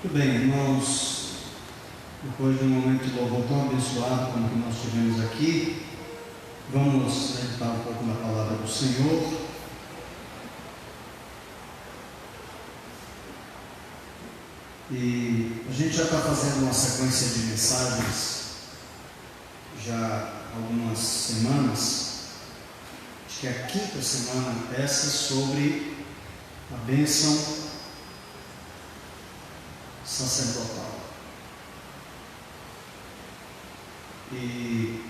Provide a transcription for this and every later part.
Muito bem, irmãos, depois de um momento de louvor tão abençoado como que nós tivemos aqui, vamos meditar um pouco na palavra do Senhor. E a gente já está fazendo uma sequência de mensagens já há algumas semanas. Acho que é a quinta semana essa, sobre a bênção sacerdotal. E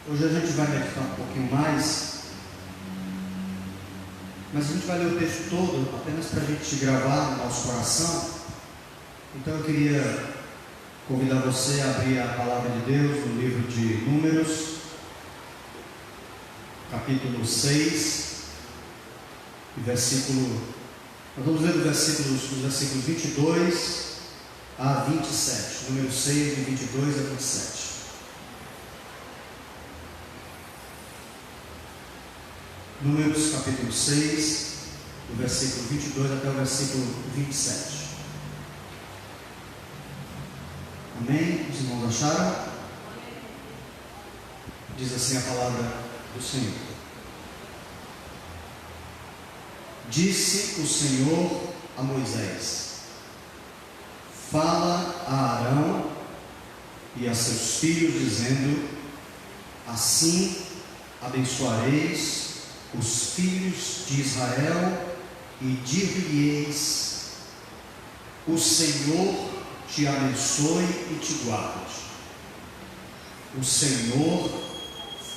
hoje a gente vai meditar um pouquinho mais, mas a gente vai ler o texto todo apenas para a gente gravar no nosso coração. Então eu queria convidar você a abrir a palavra de Deus no livro de Números, capítulo 6, nós vamos ler dos versículos 22 a 27, número 6, de 22 a 27. Números capítulo 6, do versículo 22 até o versículo 27. Amém? Os irmãos acharam? Diz assim a palavra do Senhor. Disse o Senhor a Moisés: fala a Arão e a seus filhos, dizendo: assim abençoareis os filhos de Israel e dir-lhes: o Senhor te abençoe e te guarde. O Senhor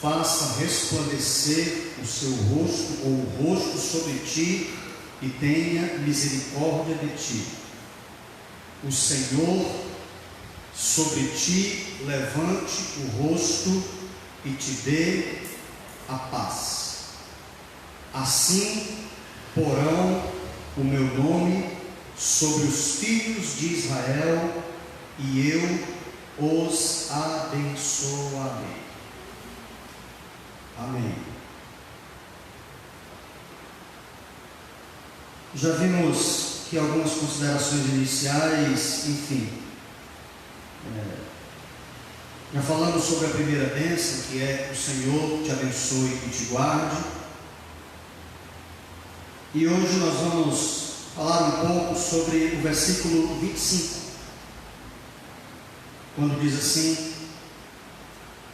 faça resplandecer o seu rosto ou o rosto sobre ti e tenha misericórdia de ti. O Senhor sobre ti levante o rosto e te dê a paz. Assim porão o meu nome sobre os filhos de Israel e eu os abençoarei. Amém. Já vimos que algumas considerações iniciais, já falamos sobre a primeira bênção, que é: o Senhor te abençoe e te guarde. E hoje nós vamos falar um pouco sobre o versículo 25, quando diz assim: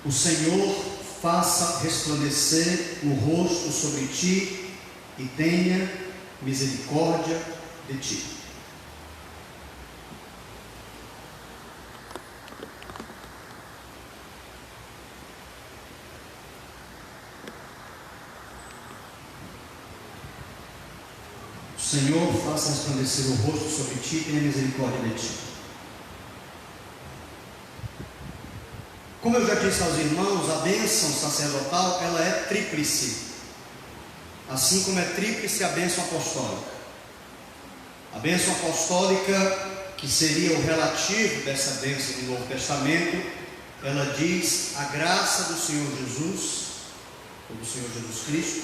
o Senhor faça resplandecer o rosto sobre ti e tenha misericórdia de ti. O Senhor faça resplandecer o rosto sobre ti e tenha misericórdia de ti. Como eu já disse aos irmãos, a bênção sacerdotal, ela é tríplice, assim como é tríplice a bênção apostólica. A bênção apostólica, que seria o relativo dessa bênção do Novo Testamento, ela diz: a graça do Senhor Jesus, ou do Senhor Jesus Cristo,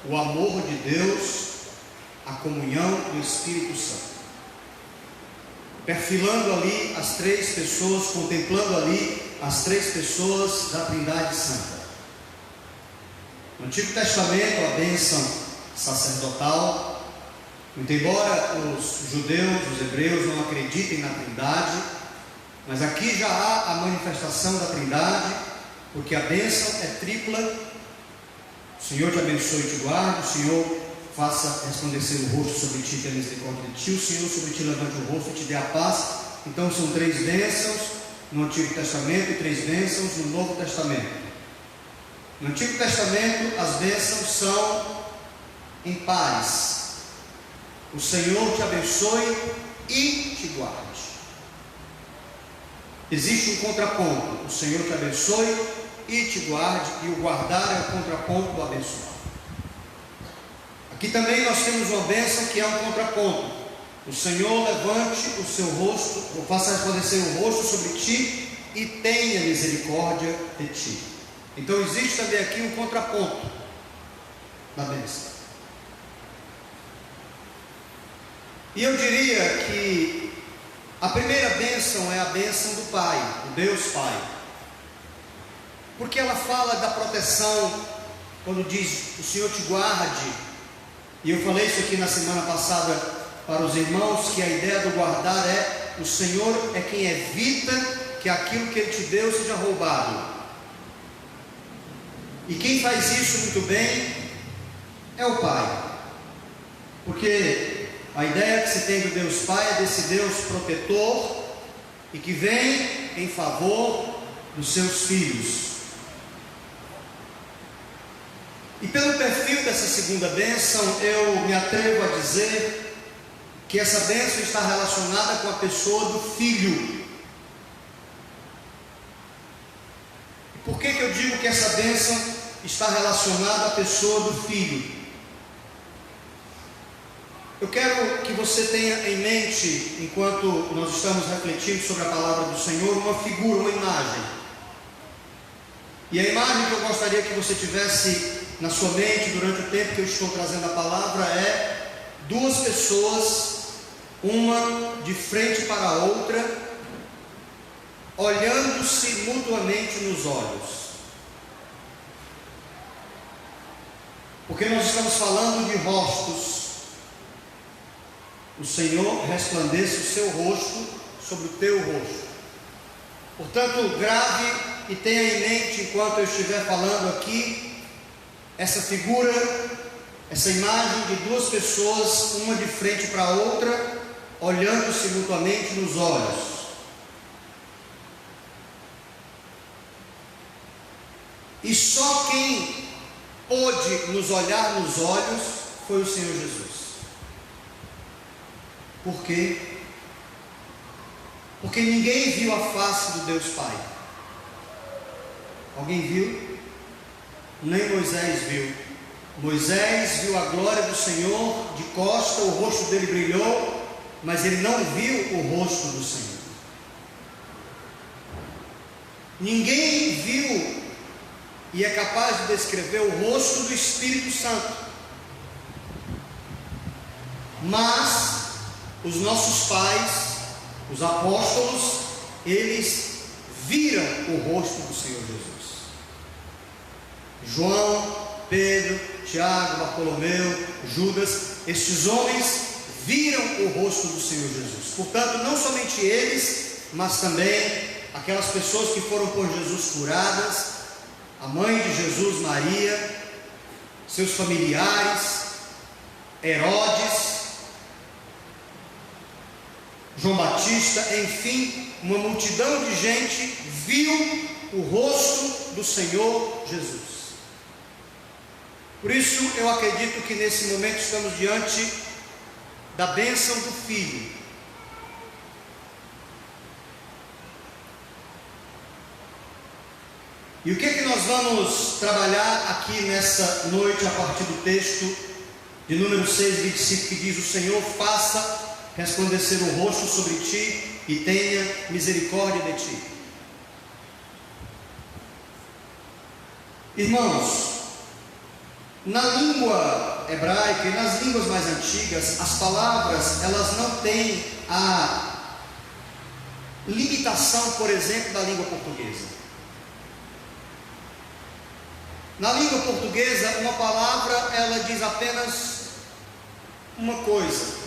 o amor de Deus, a comunhão do Espírito Santo. Perfilando ali as três pessoas, contemplando ali as três pessoas da Trindade Santa. No Antigo Testamento, a bênção sacerdotal, muito embora os judeus, os hebreus não acreditem na Trindade, mas aqui já há a manifestação da Trindade, porque a bênção é tripla. O Senhor te abençoe e te guarde, o Senhor faça resplandecer o rosto sobre ti e tenha misericórdia de ti, o Senhor sobre ti levante o rosto e te dê a paz. Então são três bênçãos no Antigo Testamento e três bênçãos no Novo Testamento. No Antigo Testamento as bênçãos são em pares: o Senhor te abençoe e te guarde. Existe um contraponto: o Senhor te abençoe e te guarde, e o guardar é o contraponto do abençoar. Aqui também nós temos uma bênção que é um contraponto: o Senhor levante o seu rosto, ou faça resplandecer o rosto sobre ti e tenha misericórdia de ti. Então existe também aqui um contraponto da bênção. E eu diria que a primeira bênção é a bênção do Pai, o Deus Pai, porque ela fala da proteção, quando diz: o Senhor te guarde. E eu falei isso aqui na semana passada para os irmãos, que a ideia do guardar é: o Senhor é quem evita que aquilo que Ele te deu seja roubado. E quem faz isso muito bem é o Pai, porque a ideia que se tem do Deus Pai é desse Deus protetor e que vem em favor dos seus filhos. E pelo perfil dessa segunda bênção, eu me atrevo a dizer que essa bênção está relacionada com a pessoa do filho. E por que eu digo que essa bênção está relacionada à pessoa do filho? Eu quero que você tenha em mente, enquanto nós estamos refletindo sobre a palavra do Senhor, uma figura, uma imagem. E a imagem que eu gostaria que você tivesse na sua mente durante o tempo que eu estou trazendo a palavra é duas pessoas, uma de frente para a outra, olhando-se mutuamente nos olhos. Porque nós estamos falando de rostos. O Senhor resplandeça o seu rosto sobre o teu rosto. Portanto, grave e tenha em mente, enquanto eu estiver falando aqui, essa figura, essa imagem de duas pessoas, uma de frente para a outra, olhando-se mutuamente nos olhos. E só quem pôde nos olhar nos olhos foi o Senhor Jesus. Por quê? Porque ninguém viu a face do Deus Pai. Alguém viu? Nem Moisés viu. Moisés viu a glória do Senhor de costa, o rosto dele brilhou, mas ele não viu o rosto do Senhor. Ninguém viu e é capaz de descrever o rosto do Espírito Santo. Mas os nossos pais, os apóstolos, eles viram o rosto do Senhor Jesus. João, Pedro, Tiago, Bartolomeu, Judas, estes homens viram o rosto do Senhor Jesus. Portanto, não somente eles, mas também aquelas pessoas que foram por Jesus curadas, a mãe de Jesus, Maria, seus familiares, Herodes, João Batista, enfim, uma multidão de gente viu o rosto do Senhor Jesus. Por isso eu acredito que nesse momento estamos diante da bênção do Filho. E o que é que nós vamos trabalhar aqui nessa noite a partir do texto de número 6, 25, que diz: o Senhor faça resplandecer o rosto sobre ti e tenha misericórdia de ti. Irmãos, na língua hebraica e nas línguas mais antigas, as palavras, elas não têm a limitação, por exemplo, da língua portuguesa. Na língua portuguesa, uma palavra, ela diz apenas uma coisa.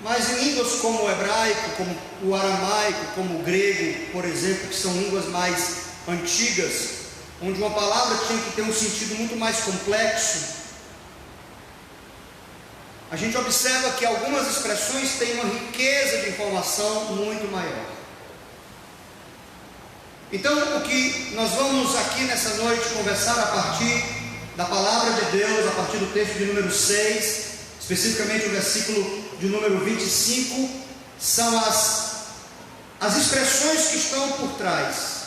Mas em línguas como o hebraico, como o aramaico, como o grego, por exemplo, que são línguas mais antigas, onde uma palavra tinha que ter um sentido muito mais complexo, a gente observa que algumas expressões têm uma riqueza de informação muito maior. Então, o que nós vamos aqui nessa noite conversar a partir da palavra de Deus, a partir do texto de número 6, especificamente o versículo de número 25, são as expressões que estão por trás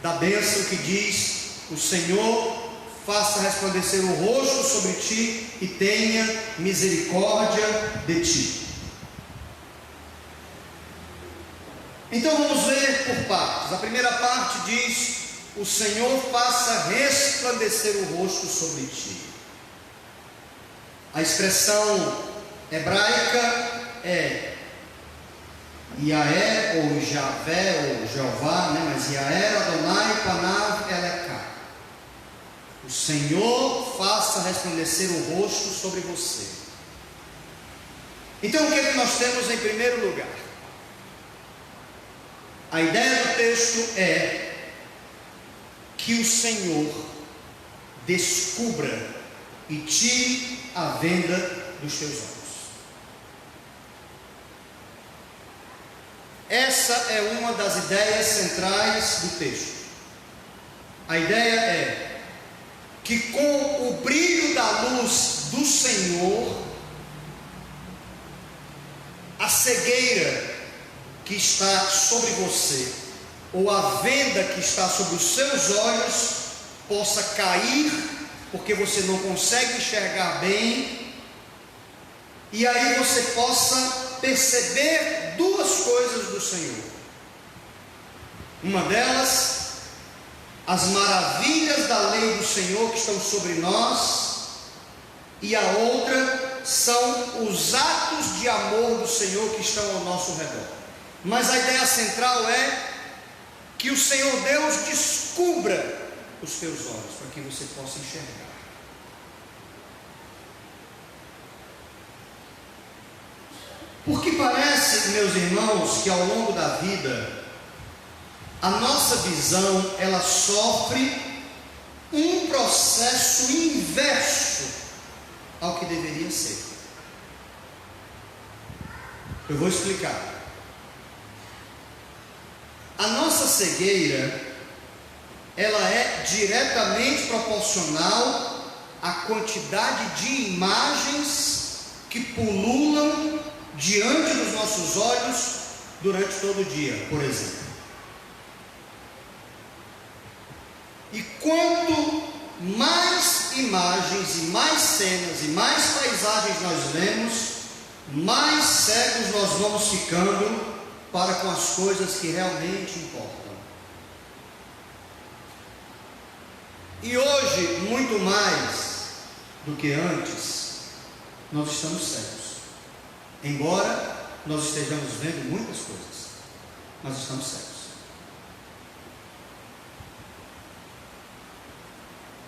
da bênção que diz: o Senhor faça resplandecer o rosto sobre ti e tenha misericórdia de ti. Então vamos ver por partes. A primeira parte diz: o Senhor faça resplandecer o rosto sobre ti. A expressão hebraica é Yaé, ou Javé, ou Jeová, né? Mas Yaé, Adonai, Panav, Eleká. O Senhor faça resplandecer o rosto sobre você. Então, o que é que nós temos em primeiro lugar? A ideia do texto é que o Senhor descubra e tire a venda dos teus olhos. Essa é uma das ideias centrais do texto. A ideia é que com o brilho da luz do Senhor, a cegueira que está sobre você, ou a venda que está sobre os seus olhos, possa cair, porque você não consegue enxergar bem, e aí você possa perceber duas coisas do Senhor. Uma delas, as maravilhas da lei do Senhor que estão sobre nós, e a outra são os atos de amor do Senhor que estão ao nosso redor. Mas a ideia central é que o Senhor Deus descubra os teus olhos, para que você possa enxergar. Porque parece, meus irmãos, que ao longo da vida, a nossa visão, ela sofre um processo inverso ao que deveria ser. Eu vou explicar. A nossa cegueira, ela é diretamente proporcional à quantidade de imagens que pululam diante dos nossos olhos durante todo o dia, por exemplo. E quanto mais imagens e mais cenas e mais paisagens nós vemos, mais cegos nós vamos ficando para com as coisas que realmente importam. E hoje, muito mais do que antes, nós estamos cegos. Embora nós estejamos vendo muitas coisas, nós estamos cegos.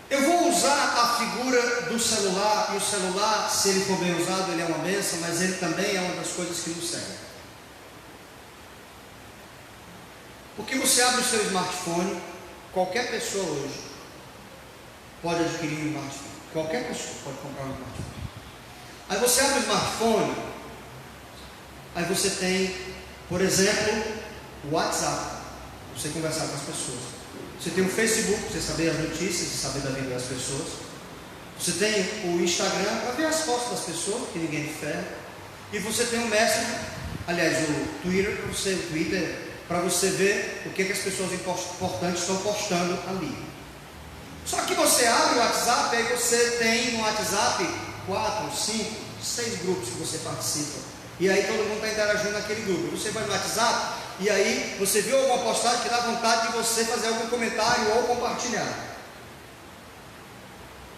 Eu vou usar a figura do celular, e o celular, se ele for bem usado, ele é uma bênção, mas ele também é uma das coisas que nos cega. Porque você abre o seu smartphone, qualquer pessoa hoje pode adquirir um smartphone. Qualquer pessoa pode comprar um smartphone. Aí você abre o smartphone, aí você tem, por exemplo, o WhatsApp, você conversar com as pessoas. Você tem o Facebook, para você saber as notícias e saber da vida das pessoas. Você tem o Instagram, para ver as fotos das pessoas, que ninguém difere. E você tem o Messenger, aliás, o Twitter, para você ver o que as pessoas importantes estão postando ali. Só que você abre o WhatsApp, aí você tem no WhatsApp 4, 5, 6 grupos que você participa. E aí todo mundo está interagindo naquele grupo. Você vai no WhatsApp e aí você viu alguma postagem que dá vontade de você fazer algum comentário ou compartilhar.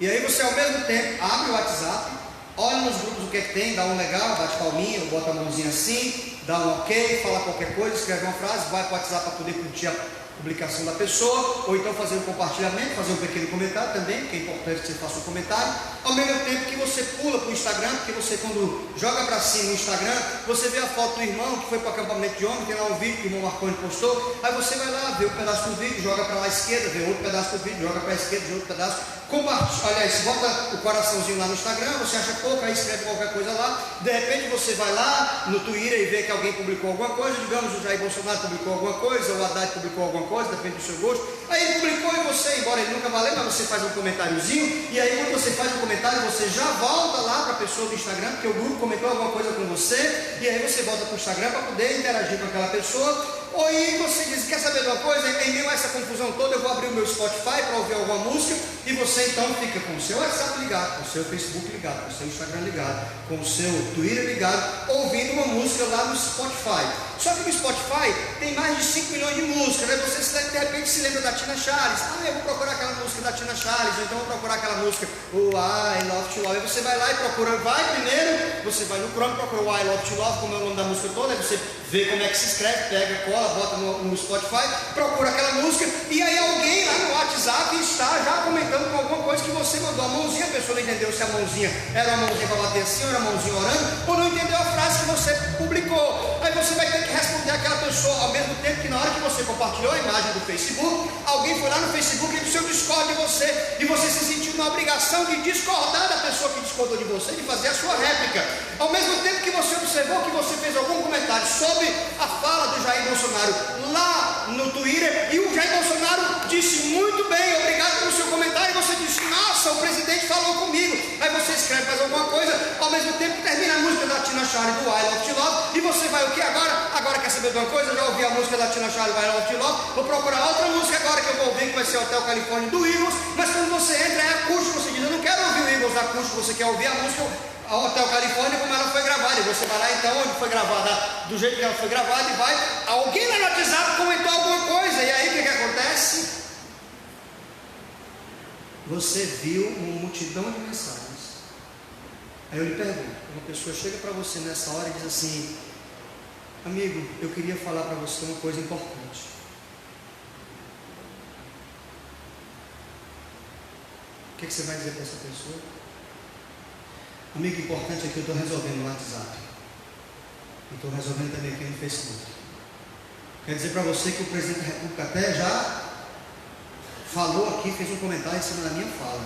E aí você ao mesmo tempo abre o WhatsApp, olha nos grupos o que é que tem, dá um legal, bate palminha, bota a mãozinha assim, dá um ok, fala qualquer coisa, escreve uma frase, vai para o WhatsApp para poder curtir a publicação da pessoa, ou então fazer um compartilhamento, fazer um pequeno comentário também, porque é importante que você faça um comentário, ao mesmo tempo que você pula para o Instagram, porque você quando joga para cima no Instagram, você vê a foto do irmão que foi para o acampamento de homem, tem lá um vídeo que o irmão Marconi postou, aí você vai lá, vê um pedaço do vídeo, joga para lá à esquerda, vê outro pedaço do vídeo, joga para a esquerda, vê outro pedaço, compartilha, aliás, bota o coraçãozinho lá no Instagram, você acha pouco, aí escreve qualquer coisa lá, de repente você vai lá no Twitter e vê que alguém publicou alguma coisa, digamos o Jair Bolsonaro publicou alguma coisa, ou o Haddad publicou alguma coisa, depende do seu gosto, aí ele publicou e você, embora ele nunca valeu, mas você faz um comentáriozinho, e aí quando você faz um comentário, você já volta lá para a pessoa do Instagram, porque o grupo comentou alguma coisa com você, e aí você volta para o Instagram para poder interagir com aquela pessoa, ou aí você diz, quer saber de uma coisa? Em meio a essa confusão toda, eu vou abrir o meu Spotify para ouvir alguma música, e você então fica com o seu WhatsApp ligado, com o seu Facebook ligado, com o seu Instagram ligado, com o seu Twitter ligado, ouvindo uma música lá no Spotify. Só que no Spotify tem mais de 5 milhões de músicas, né? Você de repente se lembra da Tina Charles, eu vou procurar aquela música da Tina Charles, ou então vou procurar aquela música, o I Love to Love, aí você vai lá e procura, vai primeiro, você vai no Chrome, procura o I Love To Love, como é o nome da música toda, aí você vê como é que se escreve, pega, cola, bota no Spotify, procura aquela música, e aí alguém lá no WhatsApp está já comentando com alguma coisa que você mandou a mãozinha, a pessoa não entendeu se a mãozinha era uma mãozinha para bater assim, ou era uma mãozinha orando, ou não entendeu a frase que você publicou. Aí você vai ter que responder àquela pessoa, ao mesmo tempo que na hora que você compartilhou a imagem do Facebook, alguém foi lá no Facebook e disse: eu discordo de você, e você se sentiu na obrigação de discordar da pessoa que discordou de você, de fazer a sua réplica. Ao mesmo tempo que você observou que você fez algum comentário sobre a fala do Jair Bolsonaro lá no Twitter, e o Jair Bolsonaro disse: muito bem, obrigado pelo seu comentário, e você disse: nossa, o presidente falou comigo. Aí você escreve mais alguma coisa, ao mesmo tempo termina a música da Tina Charlie do I Love To Love, e você vai o que agora? Agora quer saber de uma coisa? Eu já ouvi a música da Tina Charlie do I Love To Love, vou procurar outra música agora que eu vou ouvir, que vai ser Hotel California do Eagles, mas quando você entra é acústico, você diz: eu não quero ouvir o Eagles acústico, você quer ouvir a música a Hotel California como ela foi gravada, e você vai lá então onde foi gravada, do jeito que ela foi gravada, e vai, alguém lá no WhatsApp comentou alguma coisa, e aí o que acontece? Você viu uma multidão de mensagens. Aí eu lhe pergunto, uma pessoa chega para você nessa hora e diz assim: amigo, eu queria falar para você uma coisa importante. O que você vai dizer para essa pessoa? Amigo, importante é que eu estou resolvendo no WhatsApp, e estou resolvendo também aqui no Facebook. Quer dizer para você que o presidente da República até já falou aqui, fez um comentário em cima da minha fala.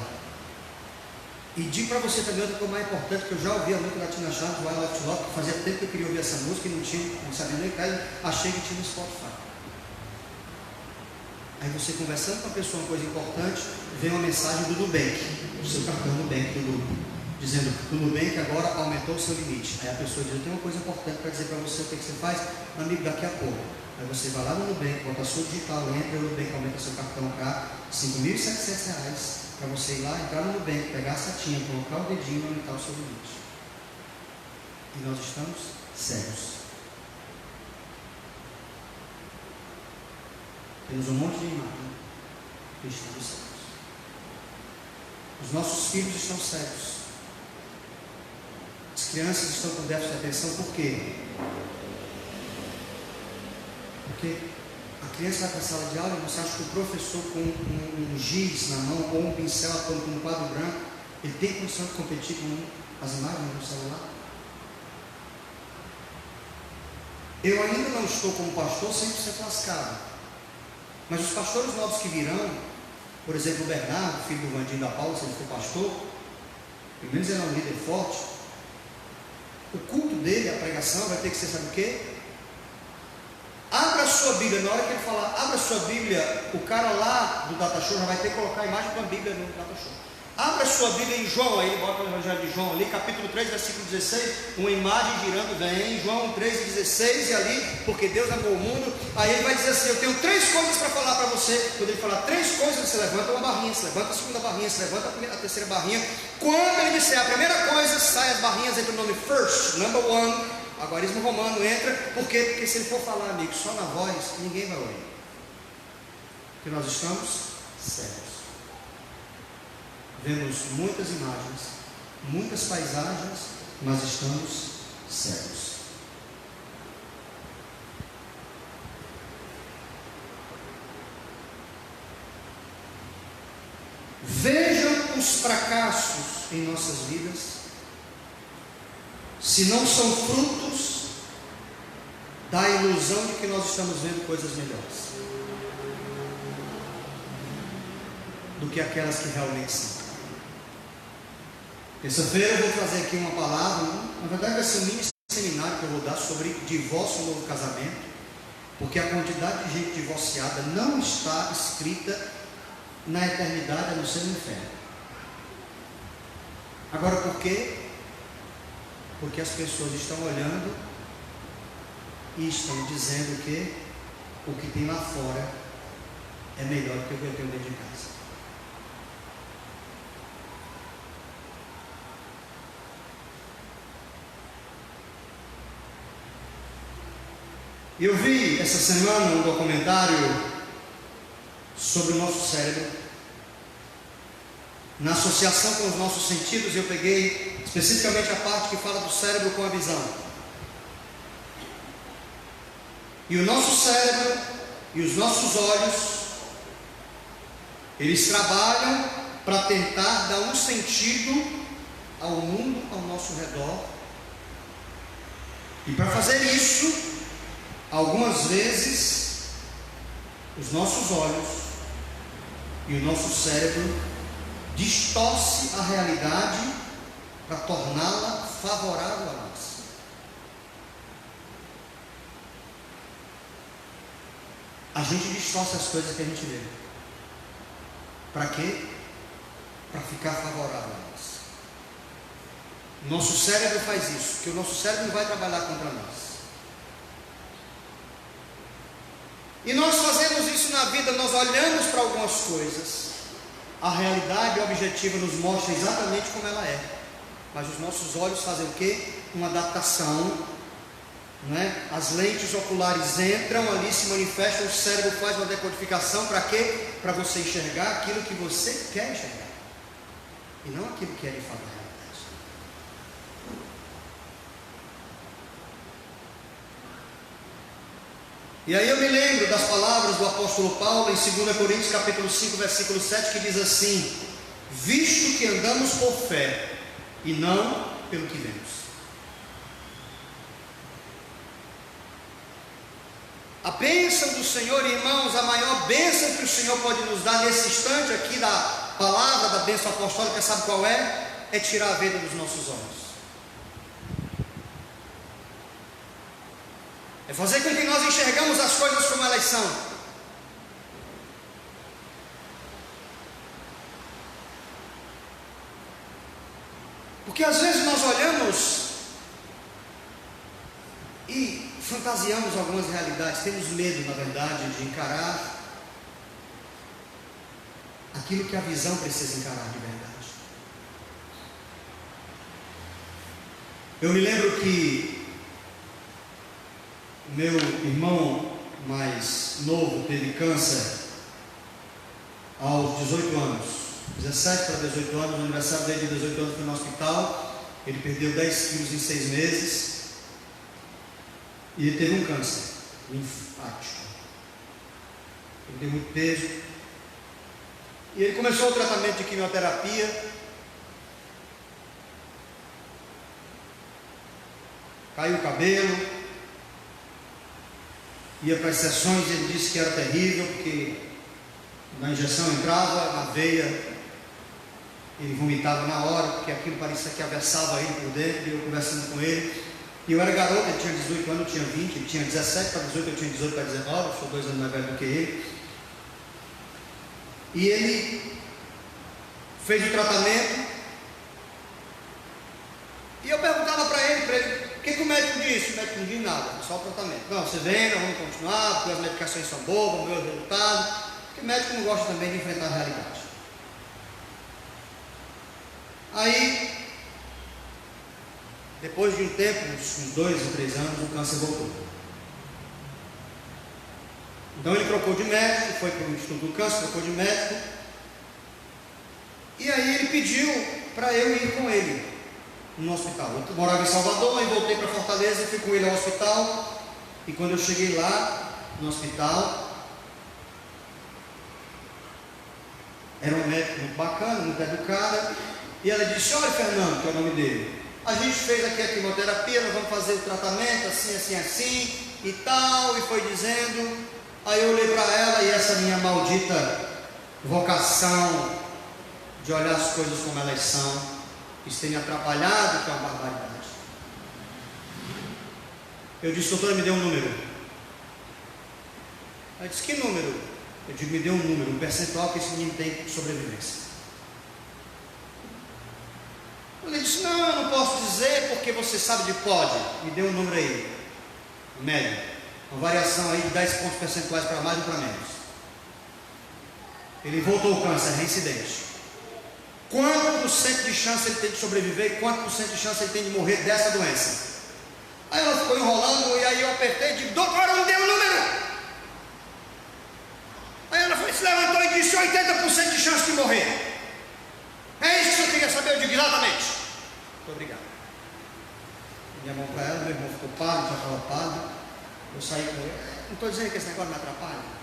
E digo para você também outra coisa mais importante, que eu já ouvi a música da Tina Charlie, do I Love To Love, que fazia tempo que eu queria ouvir essa música e não sabia nem cair, achei que tinha no Spotify. Aí você conversando com a pessoa uma coisa importante, vem uma mensagem do Nubank, o seu cartão Nubank do Nubank, dizendo que o Nubank agora aumentou o seu limite. Aí a pessoa diz: eu tenho uma coisa importante para dizer para você, o que você faz? Amigo, daqui a pouco. Aí você vai lá no Nubank, bota a sua digital, entra, o Nubank aumenta seu cartão para R$5.700, para você ir lá, entrar no Nubank, pegar a setinha, colocar o dedinho e aumentar o seu limite. E nós estamos cegos. Temos um monte de imagem e estamos cegos. Os nossos filhos estão cegos. As crianças estão com déficit de atenção. Por quê? Porque a criança vai para a sala de aula e você acha que o professor com um giz na mão ou um pincel atômico no quadro branco, ele tem condição de competir com as imagens no celular? Eu ainda não estou como pastor 100% lascado, mas os pastores novos que virão, por exemplo o Bernardo, filho do Vandinho da Paula, se ele for pastor, pelo menos ele é um líder forte, o culto dele, a pregação vai ter que ser, sabe o quê? Abra a sua Bíblia, na hora que ele falar abra a sua Bíblia, o cara lá do Data Show já vai ter que colocar a imagem da Bíblia no Data Show. Abra a sua Bíblia em João, aí ele bota o Evangelho de João ali, capítulo 3, versículo 16, uma imagem girando, vem, João 3,16, e ali, porque Deus amou o mundo, aí ele vai dizer assim: eu tenho 3 coisas para falar para você. Quando ele falar 3 coisas, você levanta uma barrinha, você levanta a segunda barrinha, você levanta a terceira barrinha. Quando ele disser a primeira coisa, sai as barrinhas, entra o nome first, number one, algarismo romano entra. Por quê? Porque se ele for falar, amigo, só na voz, ninguém vai ouvir, porque nós estamos cegos. Vemos muitas imagens, muitas paisagens, mas estamos cegos. Vejam os fracassos em nossas vidas, se não são frutos da ilusão de que nós estamos vendo coisas melhores do que aquelas que realmente são. Terça-feira eu vou trazer aqui uma palavra, na verdade vai ser um mini seminário que eu vou dar sobre divórcio e novo casamento, porque a quantidade de gente divorciada não está escrita na eternidade, a não ser no inferno. Agora por quê? Porque as pessoas estão olhando e estão dizendo que o que tem lá fora é melhor do que o que eu tenho dentro de casa. Eu vi essa semana um documentário sobre o nosso cérebro, na associação com os nossos sentidos, eu peguei especificamente a parte que fala do cérebro com a visão. E o nosso cérebro e os nossos olhos, eles trabalham para tentar dar um sentido ao mundo ao nosso redor. E para fazer isso, algumas vezes, os nossos olhos e o nosso cérebro distorce a realidade para torná-la favorável a nós. A gente distorce as coisas que a gente vê. Para quê? Para ficar favorável a nós. Nosso cérebro faz isso, porque o nosso cérebro não vai trabalhar contra nós. E nós fazemos isso na vida, nós olhamos para algumas coisas, a realidade objetiva nos mostra exatamente como ela é, mas os nossos olhos fazem o quê? Uma adaptação, não é? As lentes oculares entram ali, se manifestam, o cérebro faz uma decodificação, para quê? Para você enxergar aquilo que você quer enxergar, e não aquilo que é de fato a realidade. E aí eu me lembro das palavras do apóstolo Paulo em 2 Coríntios capítulo 5, versículo 7, que diz assim: visto que andamos por fé e não pelo que vemos. A bênção do Senhor, irmãos, a maior bênção que o Senhor pode nos dar nesse instante aqui da palavra, da bênção apostólica, sabe qual é? É tirar a venda dos nossos olhos. É fazer com que nós enxergamos as coisas como elas são. Porque às vezes nós olhamos e fantasiamos algumas realidades, temos medo, na verdade, de encarar aquilo que a visão precisa encarar de verdade. Eu me lembro que meu irmão mais novo teve câncer aos 18 anos, 17 para 18 anos, no aniversário dele de 18 anos foi no hospital. Ele perdeu 10 quilos em 6 meses e ele teve um câncer linfático. Ele tem muito peso e ele começou o tratamento de quimioterapia. Caiu o cabelo, ia para as sessões e ele disse que era terrível, porque na injeção entrava, na veia, ele vomitava na hora, porque aquilo parecia que aversava ele por dentro. E eu conversando com ele, e eu era garoto, ele tinha 18 anos, eu tinha 20, ele tinha 17 para 18, eu tinha 18 para 19, eu sou 2 anos mais velho do que ele. E ele fez o tratamento, e eu perguntava para ele, o que o médico disse? O médico não diz nada, só o tratamento. Não, você vem, nós vamos continuar, porque as medicações são boas, vamos ver o resultado. Porque o médico não gosta também de enfrentar a realidade. Aí, depois de um tempo, uns 2 ou 3 anos, o câncer voltou. Então ele trocou de médico, foi para o Instituto do Câncer, trocou de médico. E aí ele pediu para eu ir com ele no hospital. Eu morava em Salvador, aí voltei para Fortaleza, fui com ele ao hospital. E quando eu cheguei lá no hospital, era um médico muito bacana, muito educada, e ela disse: olha, Fernando, que é o nome dele, a gente fez aqui a quimioterapia, nós vamos fazer o tratamento assim, assim, assim e tal, e foi dizendo. Aí eu olhei para ela, e essa minha maldita vocação de olhar as coisas como elas são, isso tem me atrapalhado, que é uma barbaridade. Eu disse: doutora, me dê um número. Ela disse: que número? Eu digo: me dê um número, um percentual que esse menino tem de sobrevivência. Ele disse: não, eu não posso dizer, porque você sabe de pode. Me dê um número aí, médio, uma variação aí de 10 pontos percentuais para mais ou para menos. Ele voltou o câncer, reincidente. Quanto por cento de chance ele tem de sobreviver e quanto por cento de chance ele tem de morrer dessa doença? Aí ela ficou enrolando, e aí eu apertei e disse: doutora, me dê um número. Aí ela se levantou e disse: 80% de chance de morrer. É isso que você queria saber? Eu digo: exatamente. Muito obrigado. Minha mão para ela, meu irmão ficou pálido, já estava pálido. Eu saí com ele. Não estou dizendo que esse negócio me atrapalha.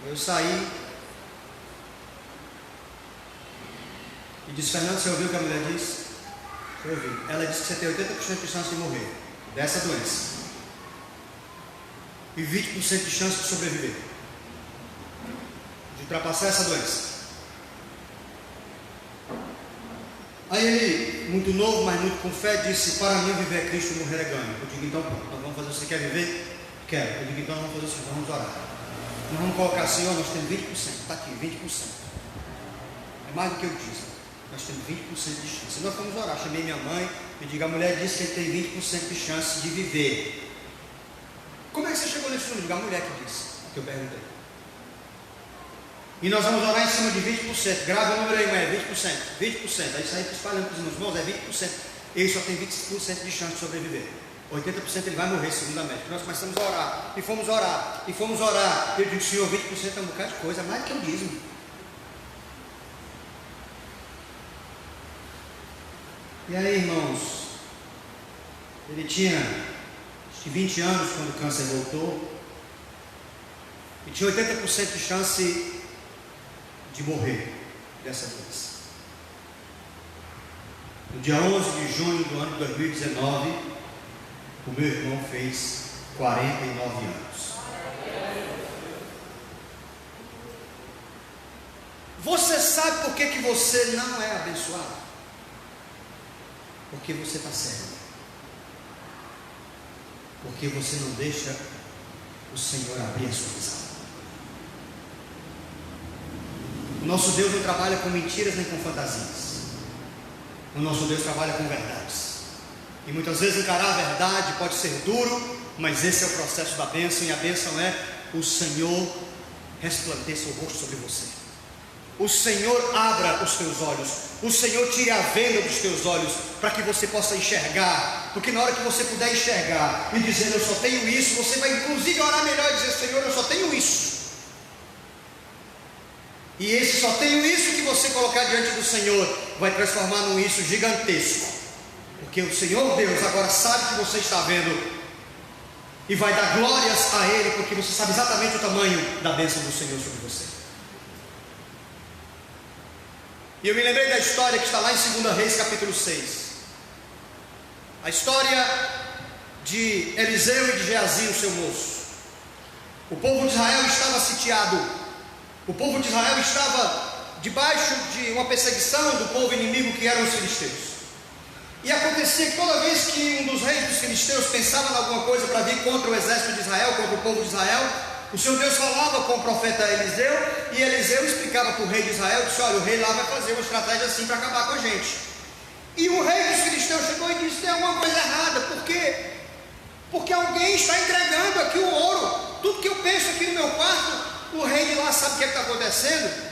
Eu saí e disse: Fernando, você ouviu o que a mulher disse? Eu ouvi. Ela disse que você tem 80% de chance de morrer dessa doença e 20% de chance de sobreviver, de ultrapassar essa doença. Aí ele, muito novo, mas muito com fé, disse: para mim viver é Cristo, morrer é ganho. Eu digo: então pronto, nós vamos fazer. Você quer viver? Quero. Eu digo: então nós vamos fazer assim, vamos orar. Nós vamos colocar assim: ó, nós temos 20%, está aqui, 20%. É mais do que eu disse. Nós temos 20% de chance. E nós fomos orar. Chamei minha mãe e digo: a mulher disse que ele tem 20% de chance de viver. Como é que você chegou nesse número? Digo: a mulher que disse, que eu perguntei. E nós vamos orar em cima de 20%. Grava o número aí, mãe, 20%. 20%. Aí sai espalhando para os meus irmãos, é 20%. Ele só tem 20% de chance de sobreviver. 80% ele vai morrer, segundo a médica. Nós começamos a orar. E fomos orar. E fomos orar. Eu digo: Senhor, 20% é um bocado de coisa, mais do que eu dízimo. E aí, irmãos, ele tinha acho que 20 anos quando o câncer voltou. E tinha 80% de chance de morrer dessa doença. No dia 11 de junho do ano de 2019, o meu irmão fez 49 anos. Você sabe por que você não é abençoado? Porque você está cego. Porque você não deixa o Senhor abrir a sua visão. O nosso Deus não trabalha com mentiras nem com fantasias. O nosso Deus trabalha com verdades. E muitas vezes encarar a verdade pode ser duro, mas esse é o processo da bênção. E a bênção é: o Senhor resplandeça o rosto sobre você. O Senhor abra os teus olhos. O Senhor tire a venda dos teus olhos, para que você possa enxergar. Porque na hora que você puder enxergar e dizer: eu só tenho isso, você vai inclusive orar melhor e dizer: Senhor, eu só tenho isso. E esse só tenho isso que você colocar diante do Senhor vai transformar num isso gigantesco. Porque o Senhor Deus agora sabe que você está vendo e vai dar glórias a Ele, porque você sabe exatamente o tamanho da bênção do Senhor sobre você. E eu me lembrei da história que está lá em 2 Reis capítulo 6. A história de Eliseu e de Geazi, o seu moço. O povo de Israel estava sitiado. O povo de Israel estava debaixo de uma perseguição do povo inimigo, que eram os filisteus. E acontecia que toda vez que um dos reis dos filisteus pensava em alguma coisa para vir contra o exército de Israel, contra o povo de Israel, o Senhor Deus falava com o profeta Eliseu, e Eliseu explicava para o rei de Israel: disse: olha, o rei lá vai fazer uma estratégia assim para acabar com a gente. E o rei dos filisteus chegou e disse: tem alguma coisa errada. Por quê? Porque alguém está entregando aqui o ouro. Tudo que eu penso aqui no meu quarto, o rei de lá sabe o que está acontecendo.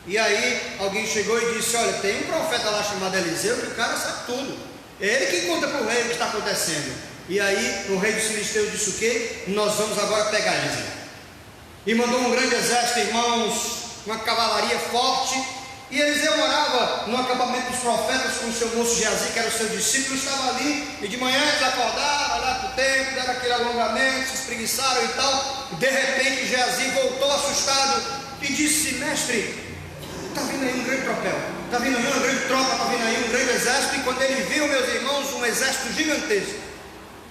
E aí alguém chegou e disse: olha, tem um profeta lá chamado Eliseu, que o cara sabe tudo. É ele que conta para o rei o que está acontecendo. E aí o rei dos filisteus disse o quê? Nós vamos agora pegar Eliseu. E mandou um grande exército, irmãos, uma cavalaria forte. E Eliseu morava no acampamento dos profetas com o seu moço Geazi, que era o seu discípulo. Estava ali, e de manhã eles acordaram, olharam para o templo, deram aquele alongamento, se espreguiçaram e tal. E de repente Geazi voltou assustado e disse: mestre, está vindo aí um grande tropel, está vindo aí uma grande tropa, está vindo aí um grande exército. E quando ele viu, meus irmãos, um exército gigantesco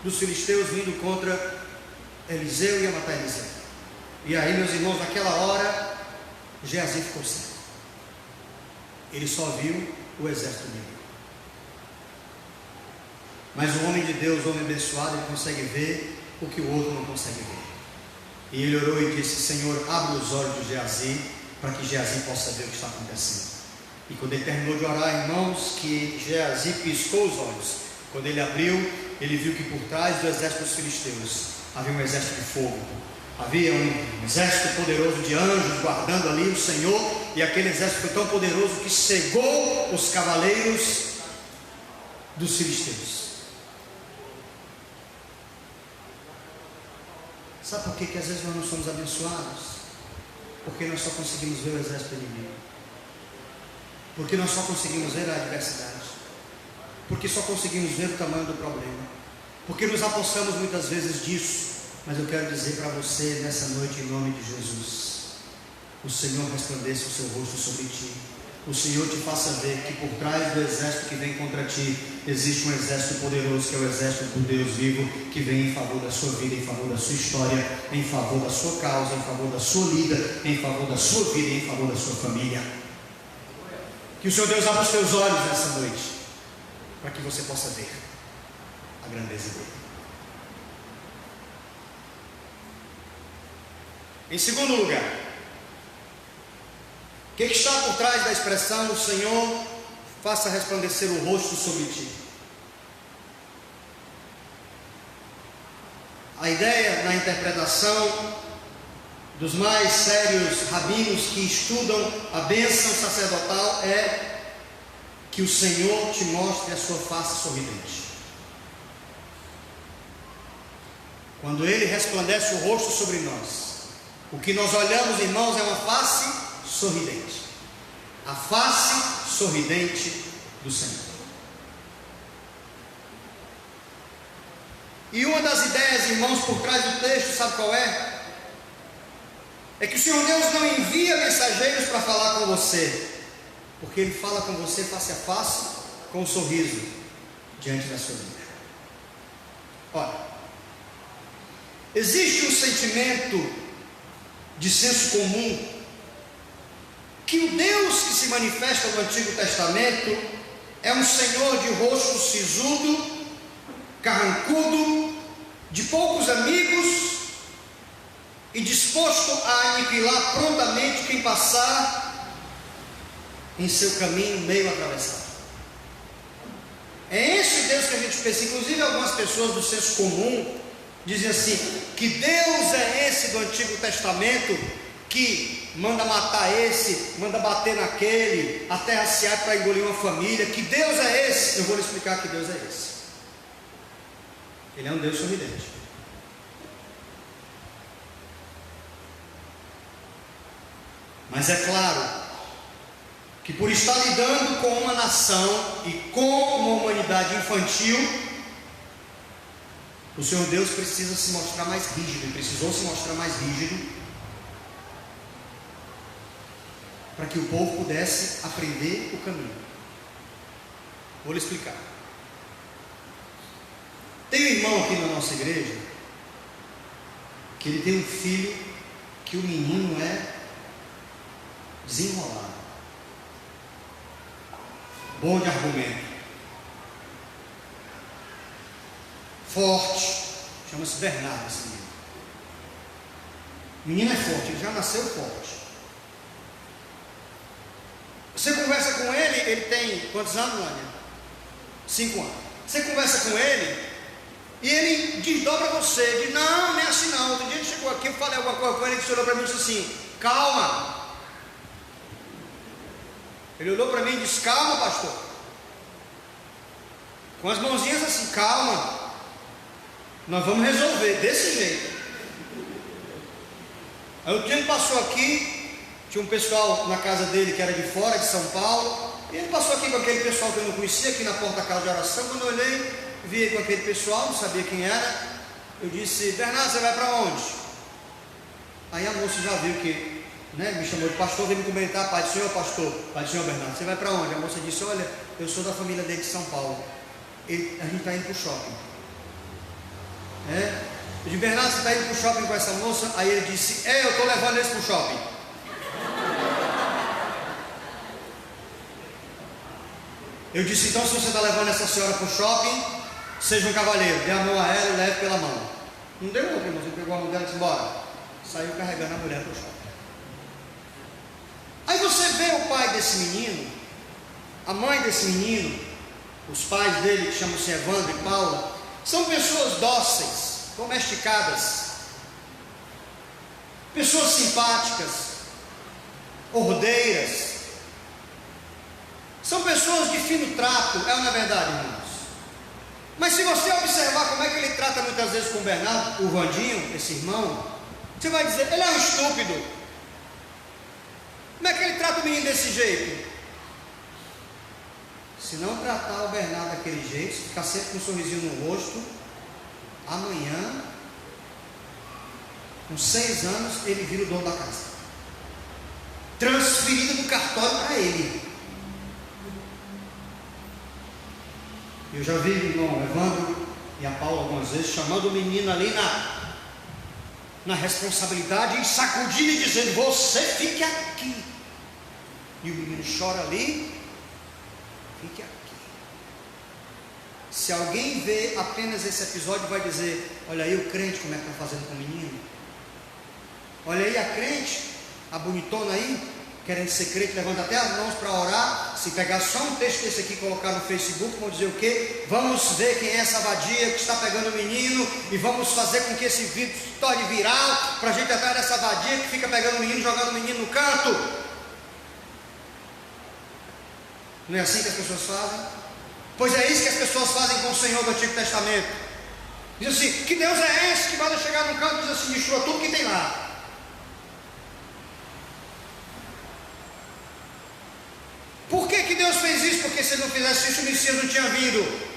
dos filisteus vindo contra Eliseu, ia matar Eliseu. E aí, meus irmãos, naquela hora Geazi ficou cego. Ele só viu o exército inimigo. Mas o homem de Deus, o homem abençoado, ele consegue ver o que o outro não consegue ver. E ele orou e disse: Senhor, abre os olhos de Geazi, para que Geazi possa ver o que está acontecendo. E quando ele terminou de orar, irmãos, que Geazi piscou os olhos. Quando ele abriu, ele viu que por trás do exército dos filisteus havia um exército de fogo. Havia um exército poderoso de anjos guardando ali o Senhor. E aquele exército foi tão poderoso que cegou os cavaleiros dos filisteus. Sabe por que às vezes nós não somos abençoados? Porque nós só conseguimos ver o exército inimigo. Porque nós só conseguimos ver a adversidade. Porque só conseguimos ver o tamanho do problema. Porque nos apossamos muitas vezes disso. Mas eu quero dizer para você nessa noite, em nome de Jesus, o Senhor resplandeça o seu rosto sobre ti. O Senhor te faça ver que por trás do exército que vem contra ti, existe um exército poderoso, que é o exército do Deus vivo, que vem em favor da sua vida, em favor da sua história, em favor da sua causa, em favor da sua vida, em favor da sua vida e em favor da sua família. Que o Senhor Deus abra os teus olhos nessa noite, para que você possa ver a grandeza dele. Em segundo lugar, o que está por trás da expressão o Senhor faça resplandecer o rosto sobre ti? A ideia na interpretação dos mais sérios rabinos que estudam a bênção sacerdotal é que o Senhor te mostre a sua face sorridente. Quando Ele resplandece o rosto sobre nós, o que nós olhamos, irmãos, é uma face sorridente. A face sorridente do Senhor. E uma das ideias, irmãos, por trás do texto, sabe qual é? É que o Senhor Deus não envia mensageiros para falar com você, porque Ele fala com você face a face, com um sorriso diante da sua vida. Olha, existe um sentimento de senso comum que o Deus que se manifesta no Antigo Testamento é um Senhor de rosto sisudo, carrancudo, de poucos amigos e disposto a aniquilar prontamente quem passar em seu caminho meio atravessado. É esse Deus que a gente pensa. Inclusive algumas pessoas do senso comum dizem assim, que Deus é esse do Antigo Testamento que manda matar esse, manda bater naquele, a terra se abre para engolir uma família. Que Deus é esse? Eu vou lhe explicar que Deus é esse. Ele é um Deus sorridente. Mas é claro que por estar lidando com uma nação e com uma humanidade infantil, o Senhor Deus precisa se mostrar mais rígido, precisou se mostrar mais rígido, para que o povo pudesse aprender o caminho. Vou lhe explicar. Tem um irmão aqui na nossa igreja, que ele tem um filho, que o menino é desenrolado, bom de argumento, forte, chama-se Bernardo esse menino. O menino é forte, ele já nasceu forte. Você conversa com ele, ele tem quantos anos, Lânia? 5 anos. Você conversa com ele e ele desdobra você, diz, não é assim não. Outro dia ele chegou aqui, eu falei alguma coisa com ele, ele olhou para mim e disse assim, calma. Ele olhou para mim e disse, calma, pastor. Com as mãozinhas assim, calma. Nós vamos resolver desse jeito. Aí o dia ele passou aqui, tinha um pessoal na casa dele que era de fora, de São Paulo, e ele passou aqui com aquele pessoal que eu não conhecia, aqui na porta da casa de oração. Quando eu olhei, vi ele com aquele pessoal, não sabia quem era. Eu disse, Bernardo, você vai para onde? Aí a moça já viu que, me chamou de pastor, veio me comentar, pai do senhor, pastor, pai do senhor Bernardo, você vai para onde? A moça disse, olha, eu sou da família dele de São Paulo, a gente está indo para o shopping. Eu disse, Bernardo, você está indo para o shopping com essa moça? Aí ele disse, eu estou levando eles para o shopping. Eu disse, então se você está levando essa senhora para o shopping, seja um cavalheiro, dê a mão a ela e leve pela mão. Não deu outra, irmão, você pegou a mão dela e disse, embora. Saiu carregando a mulher para o shopping. Aí você vê o pai desse menino, a mãe desse menino, os pais dele, que chamam-se Evandro e Paula, são pessoas dóceis, domesticadas, pessoas simpáticas, ordeiras, são pessoas de fino trato, é ou não é verdade, irmãos? Mas se você observar como é que ele trata muitas vezes com o Bernardo, o Vandinho, esse irmão, você vai dizer, ele é um estúpido. Como é que ele trata o menino desse jeito? Se não tratar o Bernardo daquele jeito, se ficar sempre com um sorrisinho no rosto, amanhã, com 6 anos, ele vira o dono da casa, transferido do cartório para ele. Eu já vi o irmão Evandro e a Paula algumas vezes chamando o menino ali na responsabilidade e sacudindo e dizendo: você fique aqui. E o menino chora ali: fique aqui. Se alguém vê apenas esse episódio, vai dizer: olha aí o crente como é que está fazendo com o menino. Olha aí a crente, a bonitona aí, querendo ser crente, levanta até as mãos para orar. Se pegar só um texto desse aqui e colocar no Facebook, vão dizer o quê? Vamos ver quem é essa vadia que está pegando o menino e vamos fazer com que esse vídeo se torne viral, para a gente atrás dessa vadia que fica pegando o menino, jogando o menino no canto. Não é assim que as pessoas fazem? Pois é isso que as pessoas fazem com o Senhor do Antigo Testamento. Diz assim: que Deus é esse que vai chegar no canto e diz assim: destrua tudo que tem lá. Por que Deus fez isso? Porque se ele não fizesse isso, o Messias não tinha vindo.